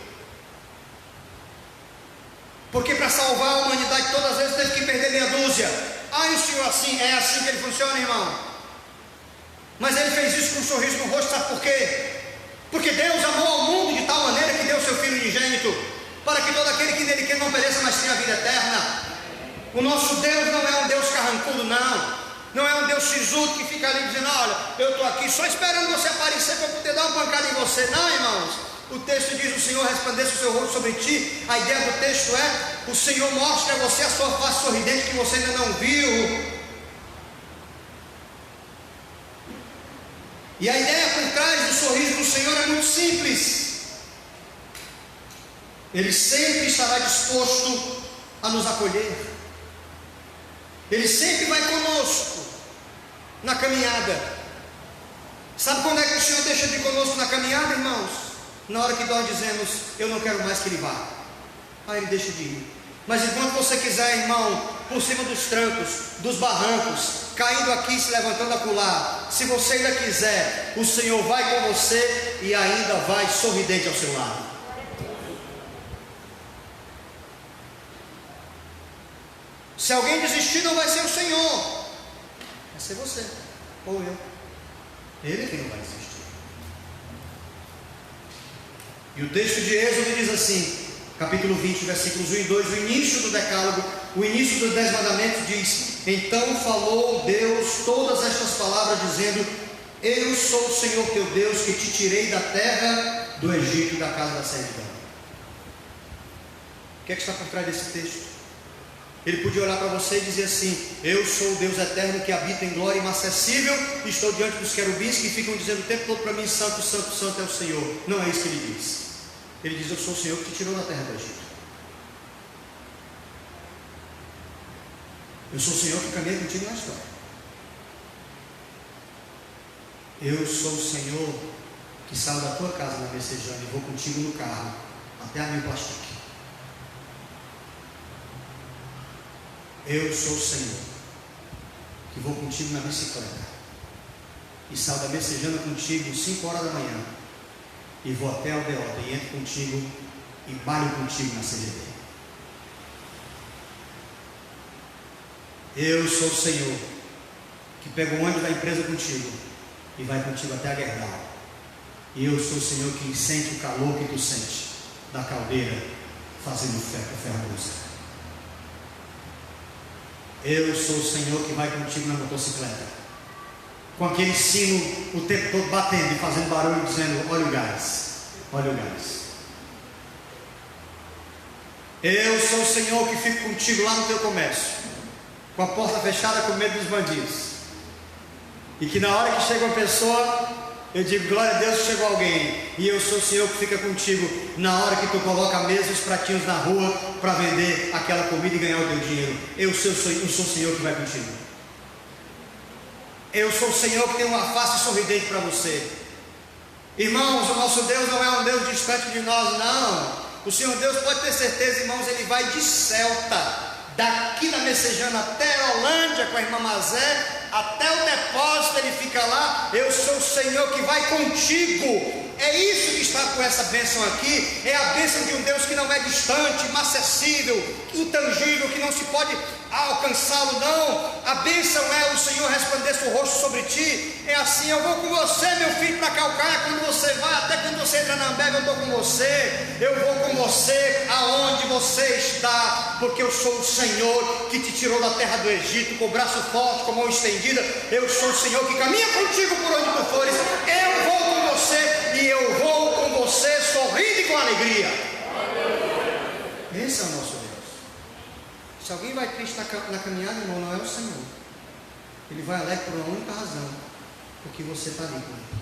Porque para salvar a humanidade todas as vezes teve que perder meia dúzia. E o Senhor assim, é assim que ele funciona, irmão. Mas ele fez isso com um sorriso no rosto, sabe por quê? Porque Deus amou ao mundo de tal maneira que deu seu Filho unigênito, para que todo aquele que nele quer não pereça, mas tenha a vida eterna. O nosso Deus não é um Deus carrancudo, não. Não é um Deus sisudo que fica ali dizendo: olha, eu estou aqui só esperando você aparecer para poder dar uma pancada em você. Não, irmãos. O texto diz: o Senhor resplandece o seu rosto sobre ti. A ideia do texto é: o Senhor mostra a você a sua face sorridente que você ainda não viu. E a ideia por trás do sorriso do Senhor é muito simples. Ele sempre estará disposto a nos acolher. Ele sempre vai conosco na caminhada. Sabe quando é que o Senhor deixa de ir conosco na caminhada, irmãos? Na hora que nós dizemos: eu não quero mais que Ele vá. Ele deixa de ir. Mas enquanto você quiser, irmão, por cima dos trancos, dos barrancos, caindo aqui, se levantando acolá, se você ainda quiser, o Senhor vai com você e ainda vai sorridente ao seu lado. Se alguém desistir, não vai ser o Senhor, vai ser você ou eu. Ele que não vai desistir. E o texto de Êxodo diz assim, capítulo 20, versículos 1 e 2, o início do decálogo, o início dos 10 mandamentos diz: então falou Deus todas estas palavras, dizendo: eu sou o Senhor teu Deus, que te tirei da terra do Egito, da casa da servidão. O que é que está por trás desse texto? Ele podia olhar para você e dizer assim: eu sou o Deus eterno que habita em glória inacessível, e estou diante dos querubins que ficam dizendo o tempo todo para mim: santo, santo, santo é o Senhor. Não é isso que ele diz. Ele diz: eu sou o Senhor que te tirou da terra do Egito. Eu sou o Senhor que caminha contigo na história. Eu sou o Senhor que saio da tua casa na Messejana e vou contigo no carro até a Mil Plastique. Eu sou o Senhor que vou contigo na bicicleta e saio da Messejana contigo 5 horas da manhã e vou até a aldeota e entro contigo e balho contigo na CGD. Eu sou o Senhor que pega o ônibus da empresa contigo e vai contigo até a Gerdau. E eu sou o Senhor que sente o calor que tu sente da caldeira fazendo ferraguça. Eu sou o Senhor que vai contigo na motocicleta, com aquele sino o tempo todo batendo e fazendo barulho, dizendo: olha o gás, olha o gás. Eu sou o Senhor que fico contigo lá no teu comércio, com a porta fechada, com medo dos bandidos, e que na hora que chega uma pessoa, eu digo: glória a Deus, chegou alguém. E eu sou o Senhor que fica contigo na hora que tu coloca a mesa e os pratinhos na rua para vender aquela comida e ganhar o teu dinheiro. Eu sou o Senhor que vai contigo. Eu sou o Senhor que tem uma face sorridente para você. Irmãos, o nosso Deus não é um Deus distante de nós, não. O Senhor Deus, pode ter certeza, irmãos, Ele vai de Celta, daqui da Messejana até a Holândia com a irmã Mazé, até o depósito ele fica lá. Eu sou o Senhor que vai contigo. É isso que está com essa bênção aqui. É a bênção de um Deus que não é distante, inacessível, intangível, que não se pode alcançá-lo, não. A bênção é o Senhor resplandecer o rosto sobre ti. É assim: eu vou com você, meu filho, para Calcaia. Quando você vai, até quando você entra na Ambev, eu estou com você. Eu vou com você aonde você está, porque eu sou o Senhor que te tirou da terra do Egito, com o braço forte, com a mão estendida. Eu sou o Senhor que caminha contigo por onde tu fores. Eu vou com você e eu vou com você, sorrindo e com alegria. Esse é o nosso Deus. Se alguém vai triste na caminhada, irmão, não é o Senhor. Ele vai alegre por uma única razão: porque você está ali com ele.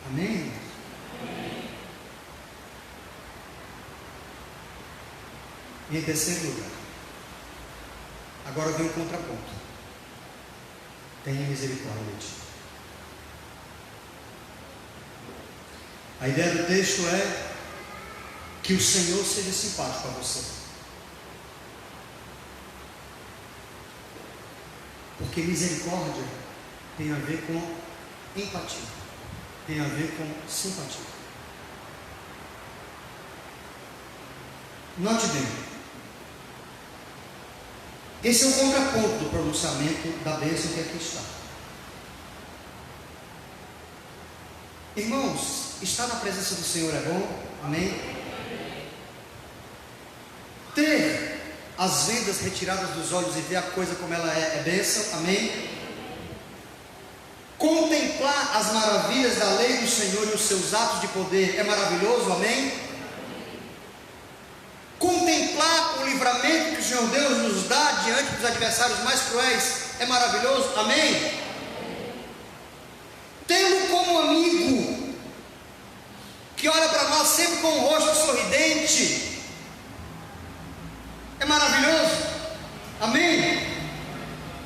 Amém? Amém. E em terceiro lugar, agora vem um contraponto: tenha misericórdia de ti. A ideia do texto é que o Senhor seja simpático a você, porque misericórdia tem a ver com empatia, tem a ver com simpatia. Note bem, esse é o contraponto do pronunciamento da bênção que aqui está. Irmãos, estar na presença do Senhor é bom, amém? Ter as vendas retiradas dos olhos e ver a coisa como ela é bênção, amém? Contemplar as maravilhas da lei do Senhor e os seus atos de poder é maravilhoso, amém? Contemplar o livramento que o Senhor Deus nos dá diante dos adversários mais cruéis é maravilhoso, amém? Tê-lo como amigo, que olha para nós sempre com o rosto sorridente, é maravilhoso, amém?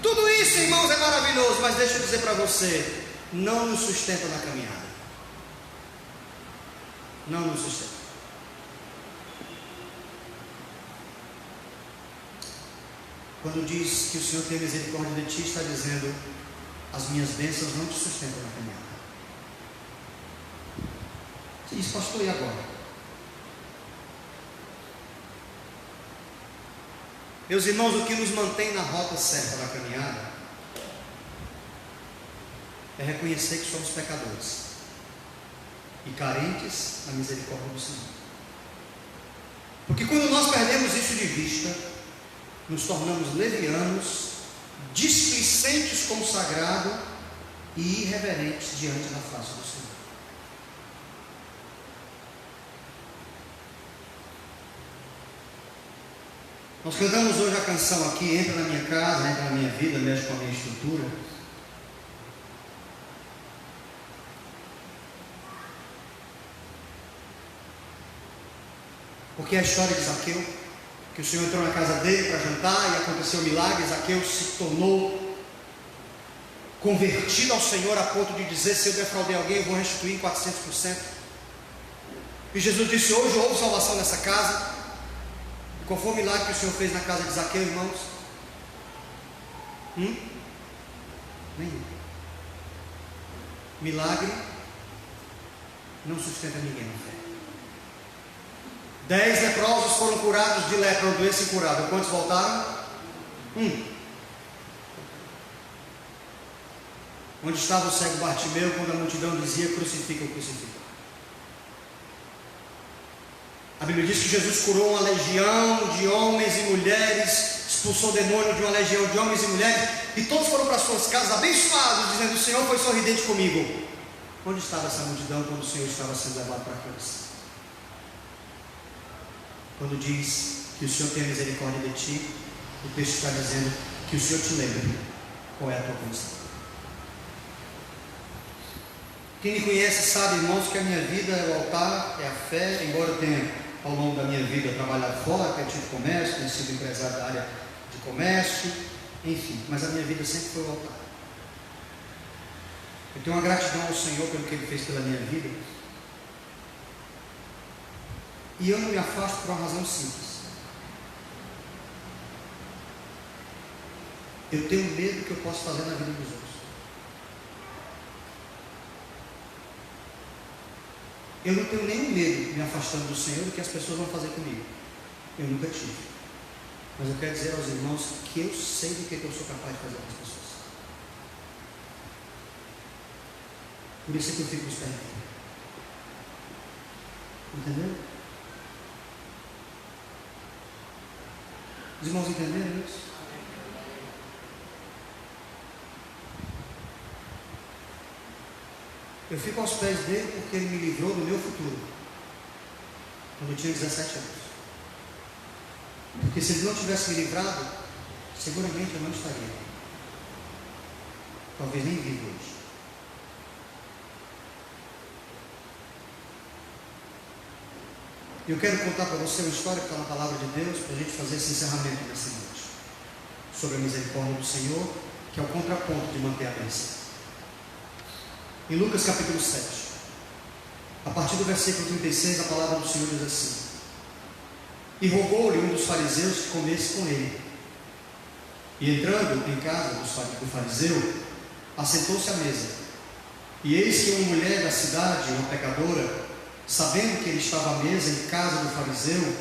Tudo isso, irmãos, é maravilhoso, mas deixa eu dizer para você: não nos sustenta na caminhada, não nos sustenta. Quando diz que o Senhor tem misericórdia de ti, está dizendo: as minhas bênçãos não te sustentam na caminhada. Você diz: pastor, e agora? Meus irmãos, o que nos mantém na rota certa da caminhada é reconhecer que somos pecadores e carentes da misericórdia do Senhor. Porque quando nós perdemos isso de vista, nos tornamos levianos, displicentes com o sagrado e irreverentes diante da face do Senhor. Nós cantamos hoje a canção aqui: entra na minha casa, entra na minha vida, mexe com a minha estrutura. Porque é a história de Zaqueu, que o Senhor entrou na casa dele para jantar e aconteceu um milagre. Zaqueu se tornou convertido ao Senhor a ponto de dizer: se eu defraudei alguém, eu vou restituir em 400%. E Jesus disse: hoje houve salvação nessa casa. E qual foi o milagre que o Senhor fez na casa de Zaqueu, irmãos? Nenhum. Milagre não sustenta ninguém na fé. 10 leprosos foram curados de lepra, uma doença incurável. Quantos voltaram? Onde estava o cego Bartimeu quando a multidão dizia: crucifica, crucifica? A Bíblia diz que Jesus curou uma legião de homens e mulheres, expulsou o demônio de uma legião de homens e mulheres, e todos foram para suas casas abençoados, dizendo: o Senhor foi sorridente comigo. Onde estava essa multidão quando o Senhor estava sendo levado para a cruz? Quando diz que o Senhor tem misericórdia de ti, o texto está dizendo que o Senhor te lembre qual é a tua condição. Quem me conhece sabe, irmãos, que a minha vida é o altar, é a fé. Embora eu tenha, ao longo da minha vida, trabalhado fora, tenha tido comércio, tenha sido empresário da área de comércio, enfim, mas a minha vida sempre foi o altar. Eu tenho uma gratidão ao Senhor pelo que Ele fez pela minha vida. E eu não me afasto por uma razão simples. Eu tenho medo do que eu posso fazer na vida dos outros. Eu não tenho nenhum medo me afastando do Senhor do que as pessoas vão fazer comigo. Eu nunca tive. Mas eu quero dizer aos irmãos que eu sei do que eu sou capaz de fazer com as pessoas. Por isso é que eu fico nos pés dele. Entendeu? Os irmãos entenderam isso? Eu fico aos pés dele porque ele me livrou do meu futuro, quando eu tinha 17 anos. Porque se ele não tivesse me livrado, seguramente eu não estaria. Talvez nem vivo hoje. Eu quero contar para você uma história que está na palavra de Deus, para a gente fazer esse encerramento nessa noite, sobre a misericórdia do Senhor, que é o contraponto de manter a bênção. Em Lucas capítulo 7, a partir do versículo 36, a palavra do Senhor diz assim: E rogou-lhe um dos fariseus que comesse com ele. E entrando em casa do fariseu, assentou-se à mesa. E eis que uma mulher da cidade, uma pecadora, sabendo que ele estava à mesa em casa do fariseu,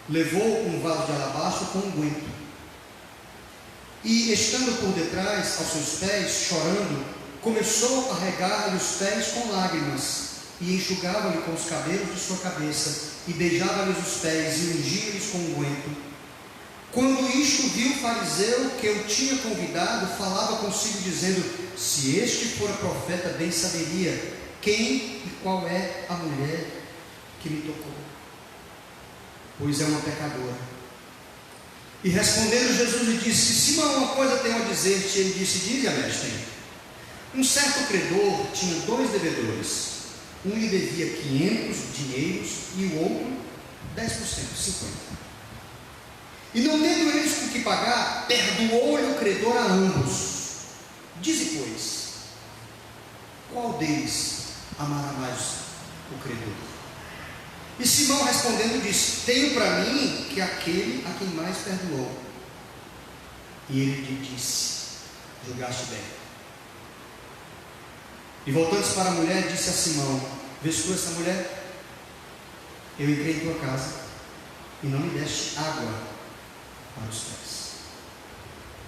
levou um vaso de alabastro com unguento. E estando por detrás, aos seus pés, chorando, começou a regar-lhe os pés com lágrimas, e enxugava-lhe com os cabelos de sua cabeça, e beijava-lhes os pés, e ungia-lhes com unguento. Quando isto viu o fariseu que eu tinha convidado, falava consigo, dizendo: Se este fora profeta, bem saberia quem e qual é a mulher que me tocou, pois é uma pecadora. E respondendo Jesus lhe disse: Simão, uma coisa tenho a dizer-te. Ele disse: Diga, mestre. Um certo credor tinha 2 devedores. Um lhe devia 500 dinheiros e o outro 10%, 50. E não tendo eles com que pagar, perdoou-lhe o credor a ambos. Dize, pois, qual deles amará mais o credor? E Simão respondendo disse: Tenho para mim que aquele a quem mais perdoou. E ele lhe disse: Julgaste bem. E voltando-se para a mulher, disse a Simão: Vês tu essa mulher? Eu entrei em tua casa e não me deste água para os pés,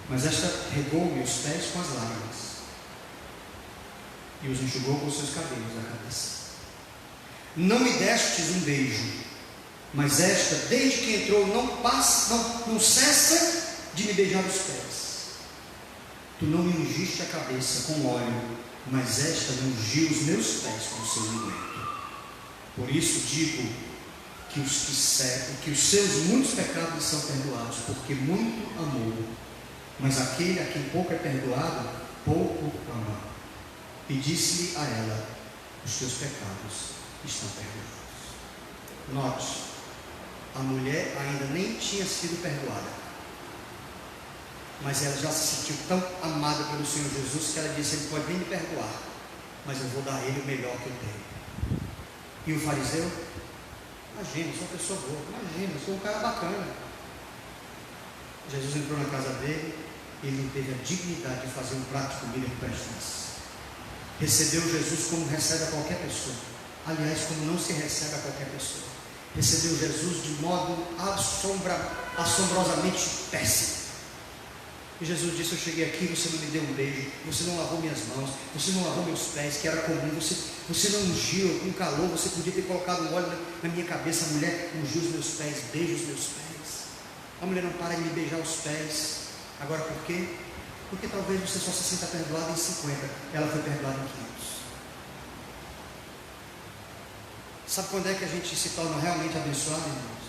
mas esta regou-me os pés com as lágrimas e os enxugou com os seus cabelos da cabeça. Não me destes um beijo, mas esta, desde que entrou, não cessa de me beijar os pés. Tu não me ungiste a cabeça com óleo, mas esta me ungiu os meus pés com o seu unguento. Por isso digo que os seus muitos pecados são perdoados, porque muito amou. Mas aquele a quem pouco é perdoado, pouco ama. E disse-lhe a ela: Os teus pecados estão perdoados. Note, a mulher ainda nem tinha sido perdoada, mas ela já se sentiu tão amada pelo Senhor Jesus que ela disse: Ele pode nem me perdoar, mas eu vou dar a ele o melhor que eu tenho. E o fariseu: Imagina, eu sou uma pessoa boa, imagina, eu sou um cara bacana. Jesus entrou na casa dele e ele não teve a dignidade de fazer um prato de comida que prestasse. Recebeu Jesus como recebe a qualquer pessoa, aliás, como não se recebe a qualquer pessoa. Recebeu Jesus de modo assombrosamente péssimo. E Jesus disse: Eu cheguei aqui, você não me deu um beijo, você não lavou minhas mãos, você não lavou meus pés, que era comum, você não ungiu com calor, você podia ter colocado um óleo na minha cabeça. A mulher ungiu os meus pés, beija os meus pés. A mulher não para de me beijar os pés. Agora por quê? Porque talvez você só se sinta perdoado em 50, ela foi perdoada em 500. Sabe quando é que a gente se torna realmente abençoado, irmãos?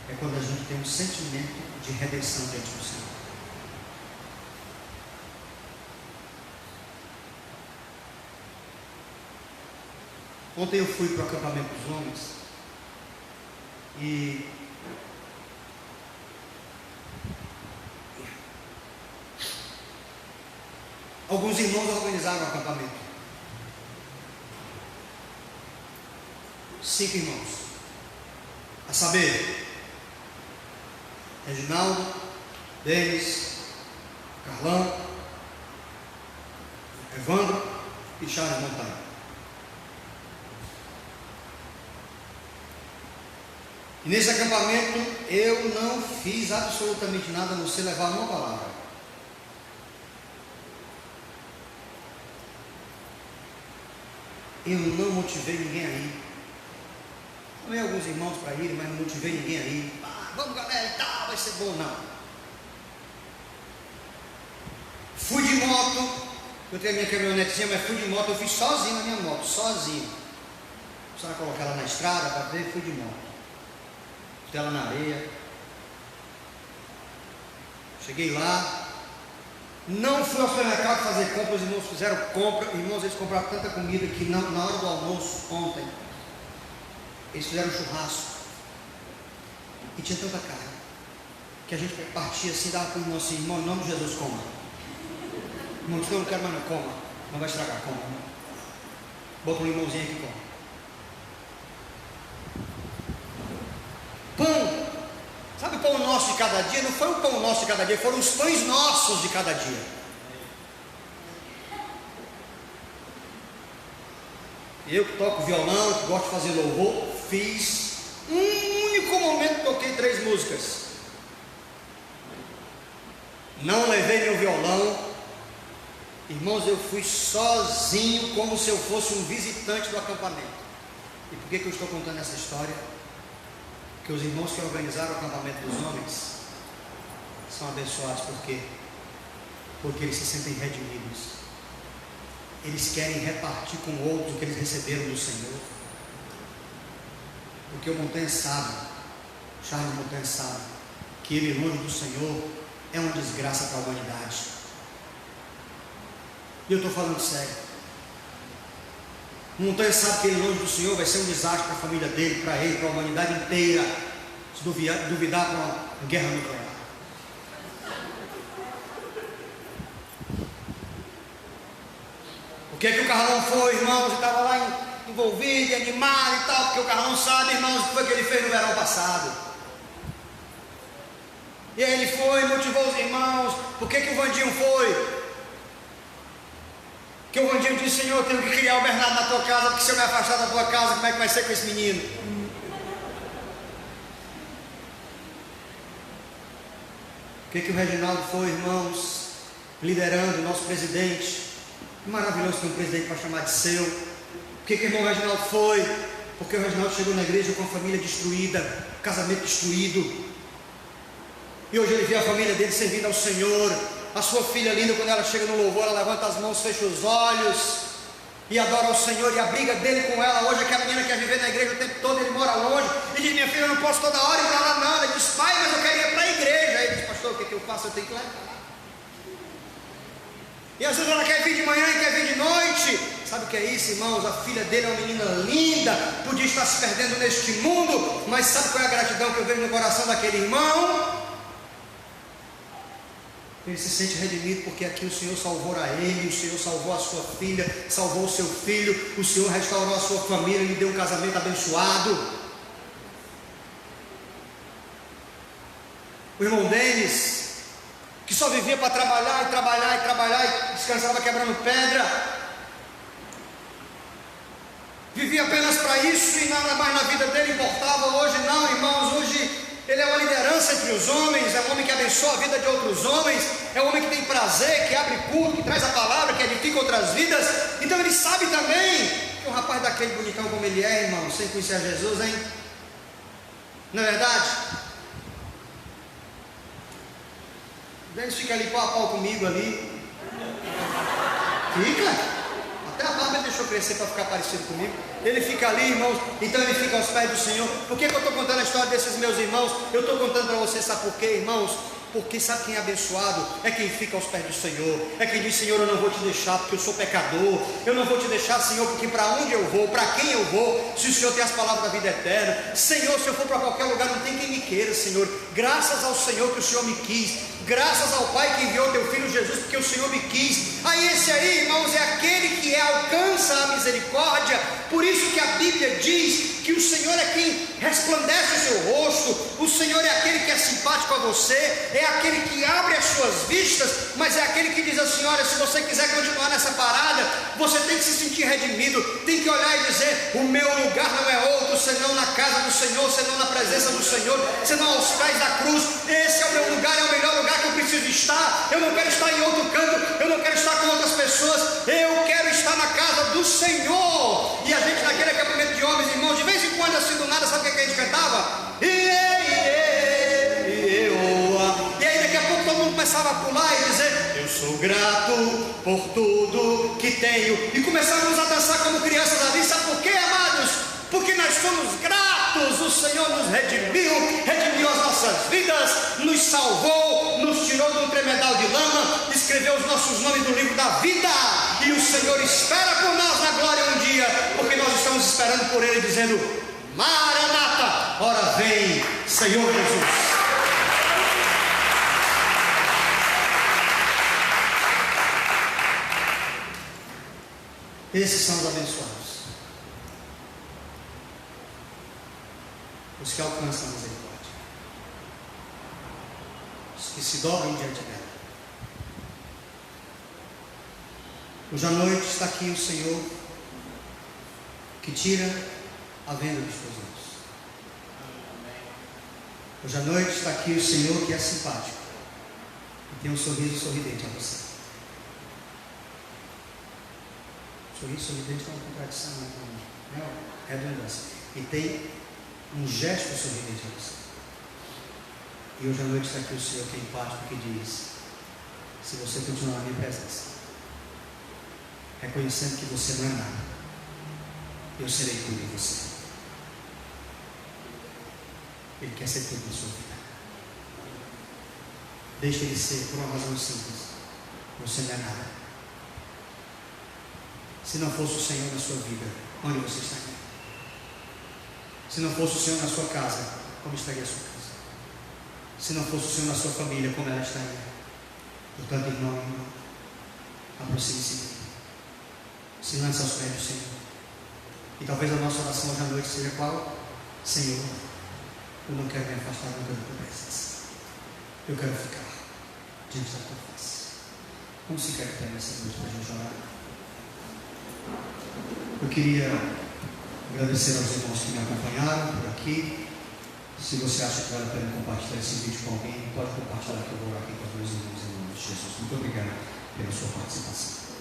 É quando a gente tem um sentimento de redenção diante do Senhor. Ontem eu fui para o acampamento dos homens e alguns irmãos organizaram o acampamento. 5 irmãos. A saber, Reginaldo, Denis, Carlão, Evandro e Charles Montanha. E nesse acampamento eu não fiz absolutamente nada a não ser levar uma palavra. Eu não motivei ninguém a ir. Chamei alguns irmãos para irem, mas não motivei ninguém a ir. Vamos galera e tal, vai ser bom. Não. Fui de moto. Eu tenho a minha caminhonetezinha, mas fui de moto. Eu fiz sozinho na minha moto, sozinho. Só colocar ela na estrada para ver, fui de moto. Botei ela na areia. Cheguei lá. Não fui ao supermercado fazer compra. Os irmãos fizeram compra. Irmãos, eles compraram tanta comida que na hora do almoço, ontem, eles fizeram churrasco. E tinha tanta carne que a gente partia assim, dava para o irmão assim: irmão, em nome de Jesus, coma. Irmão, eu não quero mais, não, coma. Não vai estragar, coma. Bota um limãozinho aqui, coma. Pão, sabe o pão nosso de cada dia? Não foi o pão nosso de cada dia, foram os pães nossos de cada dia. Eu que toco violão, que gosto de fazer louvor, fiz um único momento, toquei 3 músicas. Não levei meu violão. Irmãos, eu fui sozinho, como se eu fosse um visitante do acampamento. E por que eu estou contando essa história? Que os irmãos que organizaram o acampamento dos homens são abençoados. Por quê? Porque eles se sentem redimidos. Eles querem repartir com outros o que eles receberam do Senhor. Porque o Montanha sabe, Charles Montanha sabe, que ele longe do Senhor é uma desgraça para a humanidade. E eu estou falando sério. O Montanha sabe que ele longe do Senhor vai ser um desastre para a família dele, para ele, para a humanidade inteira. Se duvidar para uma guerra nuclear. O que é que o Carlão foi, irmãos? Ele estava lá envolvido, animado e tal, porque o Carlão sabe, irmãos, o que foi que ele fez no verão passado. E aí ele foi, motivou os irmãos. Por que que o Vandinho foi? Porque o Vandinho disse: Senhor, eu tenho que criar o Bernardo na tua casa, porque se eu me afastar da tua casa, como é que vai ser com esse menino? Por que que o Reginaldo foi, irmãos? Liderando o nosso presidente. Maravilhoso ter um presidente para chamar de seu. Por que que o irmão Reginaldo foi? Porque o Reginaldo chegou na igreja com a família destruída, casamento destruído. E hoje ele vê a família dele servindo ao Senhor. A sua filha linda, quando ela chega no louvor, ela levanta as mãos, fecha os olhos e adora ao Senhor. E a briga dele com ela hoje é que a menina quer viver na igreja o tempo todo, ele mora longe e diz: minha filha, eu não posso toda hora ir para lá não. Ela diz: pai, mas eu quero ir para a igreja. Aí ele diz: pastor, o que que eu faço? Eu tenho que levar. E às vezes ela quer vir de manhã e quer vir de noite. Sabe o que é isso, irmãos? A filha dele é uma menina linda, podia estar se perdendo neste mundo, mas sabe qual é a gratidão que eu vejo no coração daquele irmão? Ele se sente redimido porque aqui o Senhor salvou a ele, o Senhor salvou a sua filha, salvou o seu filho, o Senhor restaurou a sua família e lhe deu um casamento abençoado. O irmão Denis, que só vivia para trabalhar e trabalhar e trabalhar e descansava quebrando pedra, vivia apenas para isso e nada mais na vida dele importava. Hoje não, irmãos, hoje ele é uma liderança entre os homens, é um homem que abençoa a vida de outros homens, é um homem que tem prazer, que abre culto, que traz a palavra, que edifica outras vidas. Então ele sabe também que um rapaz daquele bonitão como ele é, irmão, sem conhecer a Jesus, hein? Não é verdade? Denis fica ali pau a pau comigo ali. Fica. Até a barba ele deixou crescer para ficar parecido comigo. Ele fica ali, irmãos. Então ele fica aos pés do Senhor. Por que que eu estou contando a história desses meus irmãos? Eu estou contando para vocês, sabe por quê, irmãos? Porque sabe quem é abençoado? É quem fica aos pés do Senhor. É quem diz: Senhor, eu não vou te deixar porque eu sou pecador. Eu não vou te deixar, Senhor, porque para onde eu vou, para quem eu vou, se o Senhor tem as palavras da vida eterna. Senhor, se eu for para qualquer lugar, não tem quem me queira, Senhor. Graças ao Senhor que o Senhor me quis. Graças ao Pai que enviou teu Filho Jesus, porque o Senhor me quis. Aí esse aí, irmãos, é aquele que alcança a misericórdia. Por isso que a Bíblia diz que o Senhor é quem resplandece o seu rosto, o Senhor é aquele que é simpático a você, é aquele que abre as suas vistas, mas é aquele que diz assim: olha, se você quiser continuar nessa parada, você tem que se sentir redimido, tem que olhar e dizer: o meu lugar não é outro senão na casa do Senhor, senão na presença do Senhor, senão aos pés da cruz. Esse é o meu lugar, é o melhor lugar que eu preciso estar. Eu não quero estar em outro canto, eu não quero estar com outras pessoas, eu quero estar na casa do Senhor. E a gente naquele acampamento de homens, irmãos, de vez em quando assim do nada, sabe o que a gente cantava? E aí daqui a pouco todo mundo começava a pular e dizer: eu sou grato por tudo que tenho, e começávamos a dançar como crianças ali. Sabe por quê, amados? Porque nós somos gratos. O Senhor nos redimiu as nossas vidas, nos salvou, nos tirou de um tremedal de lama, escreveu os nossos nomes no livro da vida, e o Senhor espera por nós na glória um dia, porque nós estamos esperando por Ele, dizendo: Maranata, ora vem, Senhor Jesus. Esses são os abençoados, os que alcançam a misericórdia, os que se dobram diante dela. Hoje à noite está aqui o Senhor que tira a venda dos teus olhos. Hoje à noite está aqui o Senhor que é simpático e tem um sorriso sorridente a você. Sorriso sorridente é uma contradição, não é redundância. E tem um gesto sorridente a você. E hoje à noite está aqui o Senhor que é empático, que diz: se você continuar na minha presença, reconhecendo que você não é nada, eu serei tudo em você. Ele quer ser tudo na sua vida. Deixa ele ser, por uma razão simples: você não é nada. Se não fosse o Senhor na sua vida, onde você estaria? Se não fosse o Senhor na sua casa, como estaria a sua casa? Se não fosse o Senhor na sua família, como ela estaria? Portanto, irmão, aproxime-se dele, se lance aos pés do Senhor. E talvez a nossa oração hoje à noite seja qual? Senhor, eu não quero me afastar da tua presença, eu quero ficar diante da tua face. Vamos ficar de pé nessa noite para a gente orar. Eu queria agradecer aos irmãos que me acompanharam por aqui. Se você acha que vale a pena compartilhar esse vídeo com alguém, pode compartilhar, que eu vou orar aqui com os meus irmãos em nome de Jesus. Muito obrigado pela sua participação.